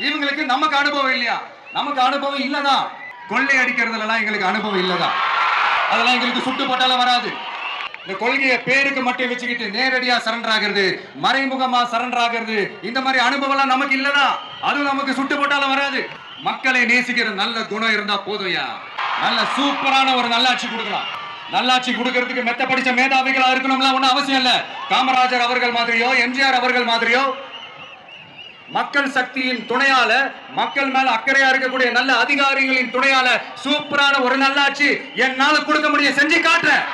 இவங்களுக்கு நமக்கு அனுபவம் இல்லையா? நமக்கு அனுபவம் இல்லதான். கொள்ளை அடிக்கிறதுலாம் எங்களுக்கு அனுபவம் இல்லதான். அதெல்லாம் எங்களுக்கு சுட்டு போட்டாலும் வராது. இந்த கொள்கையை பேருக்கு மட்டும் வச்சுக்கிட்டு நேரடியா சரண்டர் ஆகிறது, மறைமுகமா சரண்டர் ஆகிறது, இந்த மாதிரி அனுபவம் நமக்கு இல்லதான். அது நமக்கு சுட்டு போட்டாலும் வராது. மக்களை நேசிக்கிற நல்ல குணம் இருந்தா போதும்யா. நல்ல சூப்பரான ஒரு நல்லாட்சி கொடுக்கலாம். நல்லாட்சி கொடுக்கிறதுக்கு மெத்த படிச்ச மேதாவிகளா இருக்கணும்லாம் ஒன்றும் அவசியம் இல்ல. காமராஜர் அவர்கள் மாதிரியோ எம்ஜிஆர் அவர்கள் மாதிரியோ மக்கள் சக்தியின் துணையால, மக்கள் மேல அக்கறையா இருக்கக்கூடிய நல்ல அதிகாரிகளின் துணையால சூப்பரான ஒரு நல்லாட்சி என்னால கொடுக்க முடியும், செஞ்சு காட்டுறேன்.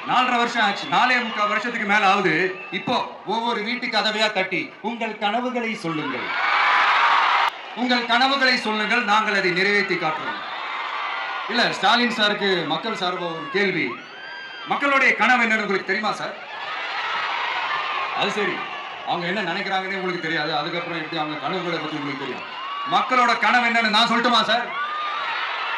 4.5 வருஷம் ஆச்சு, 4.25 வருஷத்துக்கு மேல ஆகுது. இப்போ ஒவ்வொரு வீட்டு கதவையா தட்டி உங்கள் கனவுகளை சொல்லுங்கள், உங்கள் கனவுகளை சொல்லுங்கள், நாங்கள் அதை நிறைவேற்றி காட்டுறோம். இல்ல, ஸ்டாலின் சாருக்கு மக்கள் சார்பா ஒரு கேள்வி. மக்களுடைய கனவு என்னன்னு உங்களுக்கு தெரியுமா சார்? அது சரி, அவங்க என்ன நினைக்கிறாங்கன்னு உங்களுக்கு தெரியாது, அதுக்கப்புறம் எப்படி அவங்க கனவுகளை பத்தி உங்களுக்கு தெரியும். மக்களோட கனவு என்னன்னு நான் சொல்லட்டுமா சார்?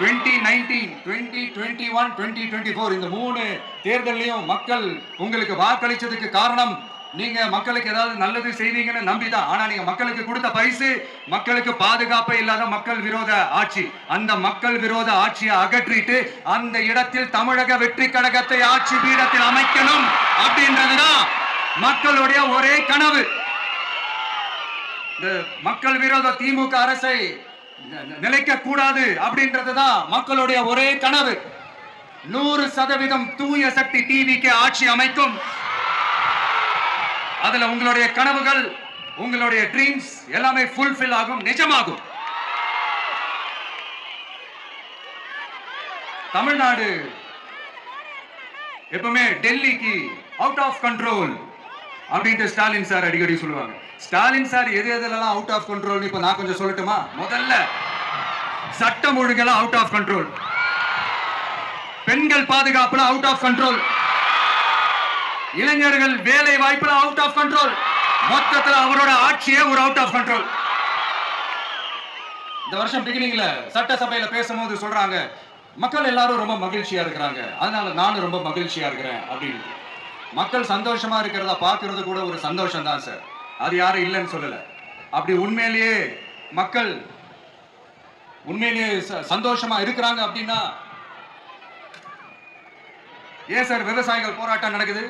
2019, 2021, 2024 இந்த 3 தேர்தலையும் மக்கள் உங்களுக்கு வாக்களிச்சதுக்கு காரணம் நீங்க மக்களுக்கு ஏதாவது நல்லது செய்வீங்கன்னு நம்பிதான். ஆனா நீங்க மக்களுக்கு கொடுத்த பரிசு மக்களுக்கு பாதுகாப்பே இல்லாத மக்கள் விரோத ஆட்சி. அந்த மக்கள் விரோத ஆட்சியை அகற்றிட்டு அந்த இடத்தில் தமிழக வெற்றி கழகத்தை ஆட்சி பீடத்தில் அமைக்கணும் அப்படின்றதுதான் மக்களுடைய ஒரே கனவு. இந்த மக்கள் விரோத திமுக அரசை நிலைக்க கூடாது அப்படின்றதுதான் மக்களுடைய ஒரே கனவு. 100% தூய சக்தி டிவிக்கு ஆட்சி அமைக்கும். அதுல உங்களுடைய கனவுகள், உங்களுடைய ட்ரீம்ஸ் எல்லாமே ஃபுல்ஃபில் ஆகும், நிஜமாகும். தமிழ்நாடு எப்பவுமே டெல்லிக்கு அவுட் ஆஃப் கண்ட்ரோல் அப்படின்ட்டு ஸ்டாலின் சார் அடிக்கடி சொல்லுவாங்க. ஸ்டாலின் சார் எது எதெல்லாம் அவுட் ஆஃப் கண்ட்ரோல் இப்ப நான் கொஞ்சம் சொல்லட்டுமா? முதல்ல சட்டம் ஒழுங்கெல்லாம் அவுட் ஆஃப் கண்ட்ரோல், பெண்கள் பாதுகாப்புல அவுட் ஆஃப் கண்ட்ரோல், இளைஞர்கள் வேலை வாய்ப்புல அவுட் ஆஃப் கண்ட்ரோல், மொத்தத்தில் அவரோட ஆட்சியே ஒரு அவுட் ஆஃப் கண்ட்ரோல். இந்த வருஷம் பிகினிங்ல சட்டசபையில பேசும்போது சொல்றாங்க, மக்கள் எல்லாரும் ரொம்ப மகிழ்ச்சியா இருக்கிறாங்க, அதனால நானும் ரொம்ப மகிழ்ச்சியா இருக்கிறேன் அப்படின்னு. மக்கள் சந்தோஷமா இருக்கிறதா பார்க்கிறது கூட ஒரு சந்தோஷம் தான் சார், அது யாரும் இல்லைன்னு சொல்லல. அப்படி உண்மையிலேயே மக்கள் உண்மையிலேயே சந்தோஷமா இருக்கிறாங்க அப்படின்னா ஏன் சார் விவசாயிகள் போராட்டம் நடக்குது?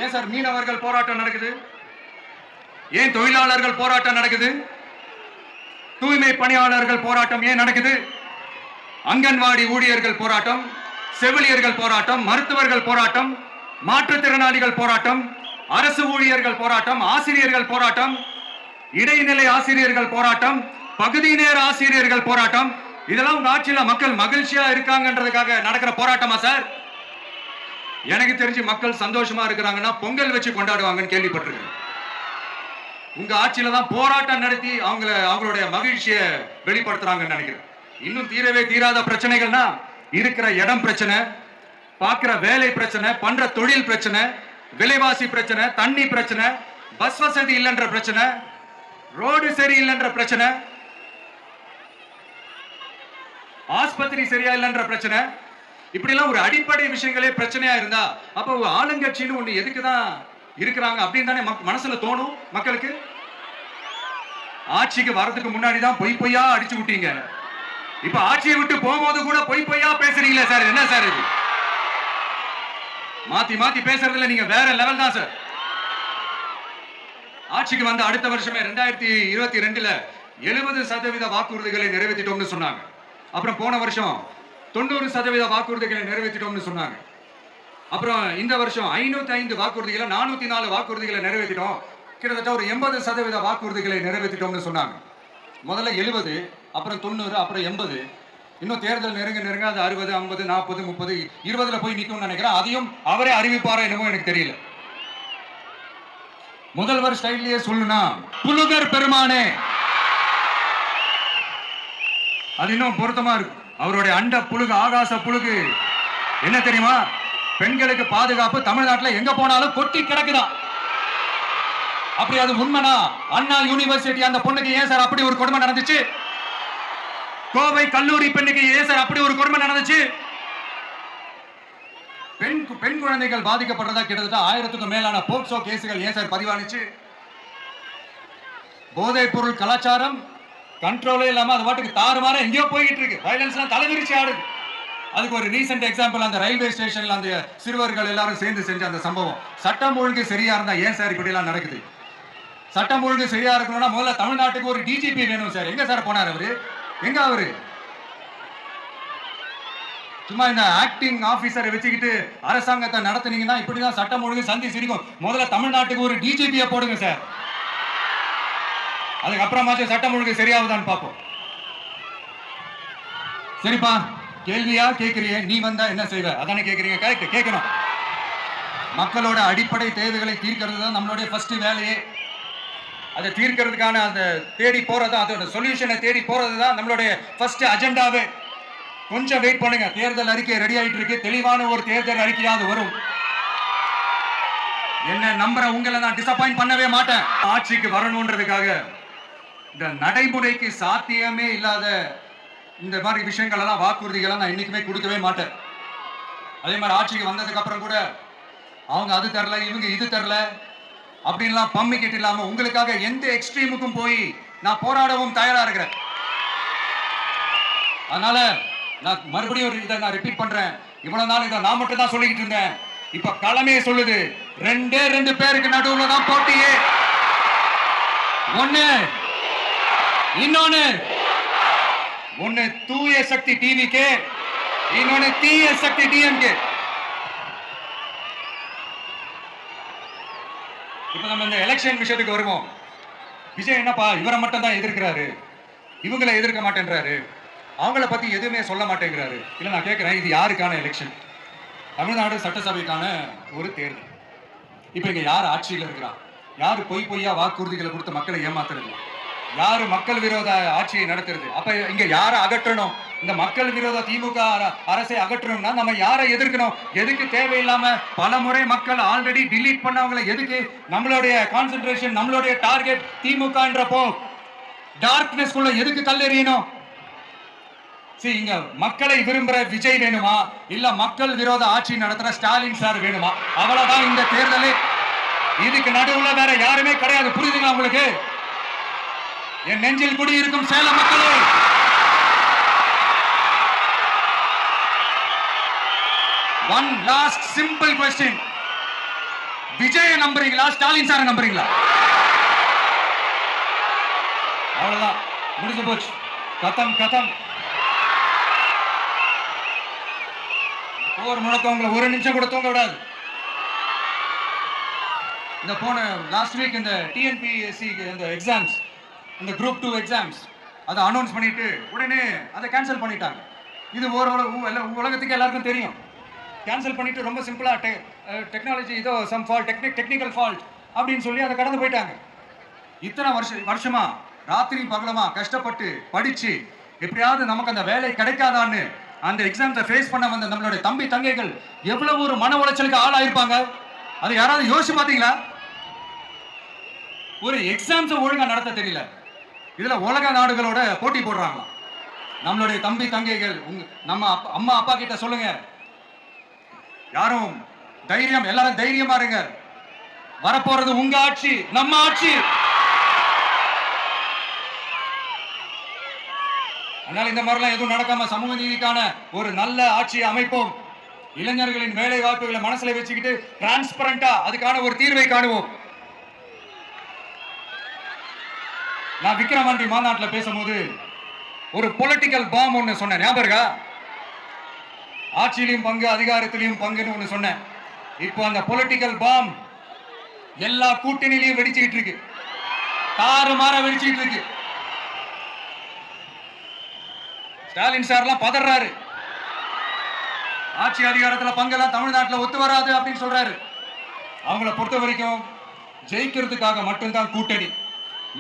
ஏன் சார் மீனவர்கள் போராட்டம் நடக்குது? ஏன் தொழிலாளர்கள் போராட்டம் நடக்குது? தூய்மை பணியாளர்கள் போராட்டம் ஏன் நடக்குது? அங்கன்வாடி ஊழியர்கள் போராட்டம், செவிலியர்கள் போராட்டம், மருத்துவர்கள் போராட்டம், மாற்றுத்திறனாளிகள் போராட்டம், அரசு ஊழியர்கள் போராட்டம், ஆசிரியர்கள் போராட்டம், இடைநிலை ஆசிரியர்கள் போராட்டம், பகுதி நேர ஆசிரியர்கள் போராட்டம். இதெல்லாம் உங்க ஆட்சியில மக்கள் மகிழ்ச்சியா இருக்காங்கன்றதுக்காக நடக்கிற போராட்டமா சார்? எனக்கு தெரிஞ்சு மக்கள் சந்தோஷமா இருக்கிறாங்கன்னா பொங்கல் வச்சு கொண்டாடுவாங்கன்னு கேள்விப்பட்டிருக்கேன். உங்க ஆட்சியில தான் போராட்டம் நடத்தி அவங்களுடைய மகிழ்ச்சியை வெளிப்படுத்துறாங்கன்னு நினைக்கிறேன். இன்னும் தீரவே தீராத பிரச்சனைகள்னா இருக்கிற இடம் பிரச்சனை, பார்க்கிற வேலை பிரச்சனை, பண்ற தொழில் பிரச்சனை, விலைவாசி பிரச்சனை, தண்ணி பிரச்சனை, பஸ் வசதி இல்லைன்ற பிரச்சனை, ரோடு சரி இல்லைன்ற பிரச்சனை, ஆஸ்பத்திரி சரியா இல்லைன்ற பிரச்சனை. இப்படி எல்லாம் ஒரு அடிப்படை விஷயங்களே பிரச்சனையா இருந்தா அப்ப ஆளுங்கட்சின்னு ஒண்ணு எதுக்குதான் இருக்கிறாங்க அப்படின்னு தானே மனசுல தோணும் மக்களுக்கு. ஆட்சிக்கு வரதுக்கு முன்னாடி தான் பொய் பொய்யா அடிச்சு விட்டீங்க, இப்ப ஆட்சியை விட்டு போகும்போது கூட பொய் பொய்யா பேசுறீங்களே சார், என்ன சார் இது? மாத்தி மாத்தி பேசுறதுல நீங்க வேற லெவல் தான் சார். ஆட்சிக்கு வந்த அடுத்த வருஷமே 2022ல 70% வாக்குறுதிகளை நிறைவேற்றிட்டோம்னு சொன்னாங்க. அப்புறம் போன வருஷம் 90% வாக்குறுதிகளை நிறைவேற்றிட்டோம்னு சொன்னாங்க. அப்புறம் இந்த வருஷம் 505 வாக்குறுதிகளை 404 வாக்குறுதிகளை நிறைவேற்றிட்டோம், கிட்டத்தட்ட ஒரு 80% வாக்குறுதிகளை நிறைவேற்றிட்டோம்னு சொன்னாங்க. முதல்ல 70, அப்புறம் 90, அப்புறம் 80. இன்னும் தேர்தல் நெருங்க அது 60, 50, 40, 30, 20ல போய் நிற்கும்னு நினைக்கிறேன். அதையும் அவரே அறிவிப்பாரா என்னமோ எனக்கு தெரியல. முதல்வர் ஸ்டைல்லயே சொல்லுனா புலுகர் பெருமானே, அது இன்னும் பொருத்தமா இருக்கு. அவருடைய அண்ட புழுகு, ஆகாச புழுகு என்ன தெரியுமா? பெண்களுக்கு பாதுகாப்பு தமிழ்நாட்டில் எங்க போனாலும் கொட்டி கிடக்குதான். அப்படி அது உண்மைனா அண்ணா யூனிவர்சிட்டி அந்த பொண்ணுக்கு ஏன் சார் அப்படி ஒரு கொடுமை நடந்துச்சு? கோவை கல்லூரி பெண்ணுக்கு ஏன் சார் அப்படி ஒரு கொடுமை நடந்துச்சு? பெண் குழந்தைகள் பாதிக்கப்படுறதா கிட்டத்தட்ட 1000க்கும் மேலான போக்சோ கேசுகள் ஏன் சார் பதிவானுச்சு? போதைப் பொருள் கலாச்சாரம் கண்ட்ரோலே இல்லாம அது பாட்டுக்கு தாறுமாற எங்கேயோ போய்கிட்டு இருக்கு. வயலன்ஸ்லாம் தலைவிரிச்சு ஆடுது. அதுக்கு ஒரு ரீசெண்ட் எக்ஸாம்பிள் அந்த ரயில்வே ஸ்டேஷன்ல அந்த சிறுவர்கள் எல்லாரும் சேர்ந்து செஞ்ச அந்த சம்பவம். சட்டம் ஒழுங்கு சரியா இருந்தா ஏன் சார் இப்படி எல்லாம் நடக்குது? சட்டம் ஒழுங்கு சரியா இருக்கணும்னா முதல்ல தமிழ்நாட்டுக்கு ஒரு டிஜிபி வேணும் சார். எங்க சார் போனார் அவரு? எங்க அவரு? சும்மா இந்த ஆக்டிங் ஆபீசரை வச்சுக்கிட்டு அரசாங்கத்தை நடத்துனீங்கன்னா இப்படிதான் சட்டம் ஒழுங்கு சந்தி சிரிக்கும். முதல்ல தமிழ்நாட்டுக்கு ஒரு டிஜிபியை போடுங்க சார். அதுக்கப்புறமாச்சும் சட்டம் ஒழுங்கு சரியாகுதான்னு பார்ப்போம். சரிப்பா, கேள்வியா கேட்கறிய, நீ வந்தா என்ன செய்வ அதானே கேட்கறீங்க. கரெக்ட், கேட்கணும். மக்களோட அடிப்படை தேவைகளை தீர்க்கிறது தான் நம்மளுடைய ஃபர்ஸ்ட் வேலையே. அதை தீர்க்கிறதுக்கான அந்த தேடி போறது, அதோட சொல்யூஷனை தேடி போறது தான் நம்மளுடைய ஃபர்ஸ்ட் அஜெண்டாவே. கொஞ்சம் வெயிட் பண்ணுங்க, தேர்தல் அறிக்கை ரெடி ஆயிட்டு இருக்கு. தெளிவான ஒரு தேர்தல் அறிக்கையாவது வரும். என்ன நம்புற உங்களை நான் டிசப்பாயிண்ட் பண்ணவே மாட்டேன். ஆட்சிக்கு வரணும்ன்றதுக்காக இந்த நடைமுறைக்கு சாத்தியமே இல்லாத இந்த மாதிரி விஷயங்கள் எல்லாம், வாக்குறுதிகளை நான் இன்னைக்குமே கொடுக்கவே மாட்டேன். அதே மாதிரி ஆட்சிக்கு வந்ததுக்கு அப்புறம் கூட அவங்க அது தரல, இவங்க இது தரல அப்படின்லாம் பம்மிக்கிட்டு இல்லாம உங்களுக்காக எந்த எக்ஸ்ட்ரீமுக்கும் போய் நான் போராடவும் தயாரா இருக்கிறேன். அதனால நான் மறுபடியும் இதை நான் ரிப்பீட் பண்றேன். இவ்வளவு நாள் இதை நான் மட்டும் தான் சொல்லிக்கிட்டு இருந்தேன். இப்ப களமே சொல்லுது, ரெண்டு பேருக்கு நடுவுல தான் போட்டியே. ஒன்னு தூய சக்தி டிவிக்கு, இன்னொன்னு தீய சக்தி டிஎம்கே. இப்ப நம்ம இந்த எலெக்ஷன் விஷயத்துக்கு வருவோம். விஜய் என்னப்பா இவரை மட்டும் தான் எதிர்க்கிறாரு, இவங்களை எதிர்க்க மாட்டேன்றாரு, அவங்கள பத்தி எதுவுமே சொல்ல மாட்டேங்கிறாரு. இல்ல நான் கேட்கிறேன், இது யாருக்கான எலெக்ஷன்? தமிழ்நாடு சட்டசபைக்கான ஒரு தேர்தல். இப்ப இங்க யார் ஆட்சியில் இருக்கிறா? யாரு பொய்யா வாக்குறுதிகளை கொடுத்து மக்களை ஏமாத்துறது? யாரு மக்கள் விரோத ஆட்சியை நடத்துறது? அப்ப இங்க யாரை அகற்றணும்? இந்த மக்கள் விரோத திமுக அரசை அகற்றணும்னா நம்ம யாரை எதிர்க்கணும்? எதுக்கு தேவையில்லாம பல முறை மக்கள் ஆல்ரெடி டிலீட் பண்ணவங்களை எதுக்கு நம்மளுடைய கான்சென்ட்ரேஷன், நம்மளுடைய டார்கெட் திமுகன்றப்போ டார்க்னஸ் குள்ள எதுக்கு கல்லெறியணும்? இங்க மக்களை விரும்புற விஜய் வேணுமா, இல்ல மக்கள் விரோத ஆட்சி நடத்துற ஸ்டாலின் சார் வேணுமா? அவ்வளவுதான் இந்த தேர்தல். இதுக்கு நடுவுல வேற யாருமே கிடையாது. புரியுதுங்களா உங்களுக்கு? என் நெஞ்சில் குடியிருக்கும் சேலம் மக்களே, one last simple question. Vijay நம்புறீங்களா, ஸ்டாலின் சார் நம்புறீங்களா? அவ்வளவுதான், முடிஞ்சு போச்சு. கதம். ஒரு முழக்கம் உங்களை ஒரு நிமிஷம் கூட தூங்க விடாது. இந்த போன லாஸ்ட் வீக் இந்த டிஎன்பிஎஸ்சி இந்த எக்ஸாம்ஸ், இந்த குரூப் 2 எக்ஸாம்ஸ் அதை அனௌன்ஸ் பண்ணிட்டு உடனே அதை கேன்சல் பண்ணிட்டாங்க. இது உலகத்துக்கு எல்லாருக்கும் தெரியும். கேன்சல் பண்ணிட்டு ரொம்ப சிம்பிளா டெக்னாலஜி ஏதோ சம் ஃபால்ட், டெக்னிக்கல் ஃபால்ட் அப்படின்னு சொல்லி அதை கடந்து போயிட்டாங்க. இத்தனை வருஷமா ராத்திரி பகலமா கஷ்டப்பட்டு படிச்சு எப்படியாவது நமக்கு அந்த வேலை கிடைக்காதான்னு அந்த எக்ஸாம்ஸை ஃபேஸ் பண்ண வந்த நம்மளுடைய தம்பி தங்கைகள் எவ்வளவு ஒரு மன உளைச்சலுக்கு ஆளாயிருப்பாங்க. அதை யாராவது யோசிச்சு பாத்தீங்களா? ஒரு எக்ஸாம்ஸை ஒழுங்கா நடத்த தெரியல, இதுல உலக நாடுகளோட போட்டி போடுறாங்களா? நம்மளுடைய தம்பி தங்கைகள் நம்ம அம்மா அப்பா கிட்ட சொல்லுங்க, யாரும் தைரியம், எல்லாரும் தைரியமா இருங்க. வரப்போறது உங்க ஆட்சி, நம்ம ஆட்சி. அதனால இந்த மாதிரிலாம் எதுவும் நடக்காம சமூக நீதிக்கான ஒரு நல்ல ஆட்சியை அமைப்போம். இளைஞர்களின் வேலை வாய்ப்புகளை மனசுல வச்சுக்கிட்டு டிரான்ஸ்பரண்டா அதுக்கான ஒரு தீர்வை காணுவோம். நான் விக்ரமாண்டி மாநாட்டில் பேசும்போது ஒரு பொலிட்டிக்கல் பாம் ஒன்னு சொன்னேன், ஞாபகம் இருக்கா? ஆட்சியிலையும் பங்கு, அதிகாரத்திலையும் பங்குன்னு ஒன்னு சொன்னேன். இப்போ அந்த பொலிட்டிக்கல் பாம் எல்லா கூட்டணியிலையும் வெடிச்சுக்கிட்டு இருக்கு, தாறுமாற வெடிச்சுக்கிட்டு இருக்கு. ஸ்டாலின் சார்லாம் பதறாரு, ஆட்சி அதிகாரத்தில் பங்கெல்லாம் தமிழ்நாட்டில் ஒத்து வராது அப்படின்னு சொல்றாரு. அவங்கள பொறுத்த வரைக்கும் ஜெயிக்கிறதுக்காக மட்டும்தான் கூட்டணி,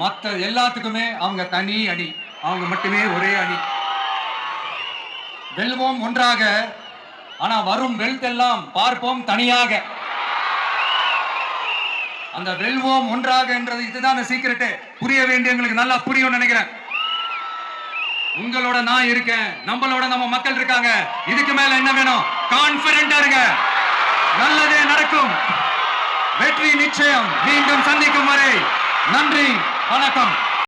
மற்ற எல்லாத்துக்குமே அவங்க தனி அணி, அவங்க மட்டுமே ஒரே அணி. வெல்வோம் ஒன்றாக, ஆனா வரும் வெல்த் எல்லாம் பார்ப்போம் தனியாக. அந்த வெல்வோம் ஒன்றாக என்றது இதுதான் சீக்கிரட். புரிய வேண்டியவங்களுக்கு நல்லா புரியும் நினைக்கிறேன். உங்களோட நான் இருக்கேன், நம்மளோட நம்ம மக்கள் இருக்காங்க. இதுக்கு மேல என்ன வேணும்? கான்பிடென்டா இருங்க, நல்லதே நடக்கும், வெற்றி நிச்சயம். மீண்டும் சந்திக்கும் வரை நன்றி. வணக்கம்.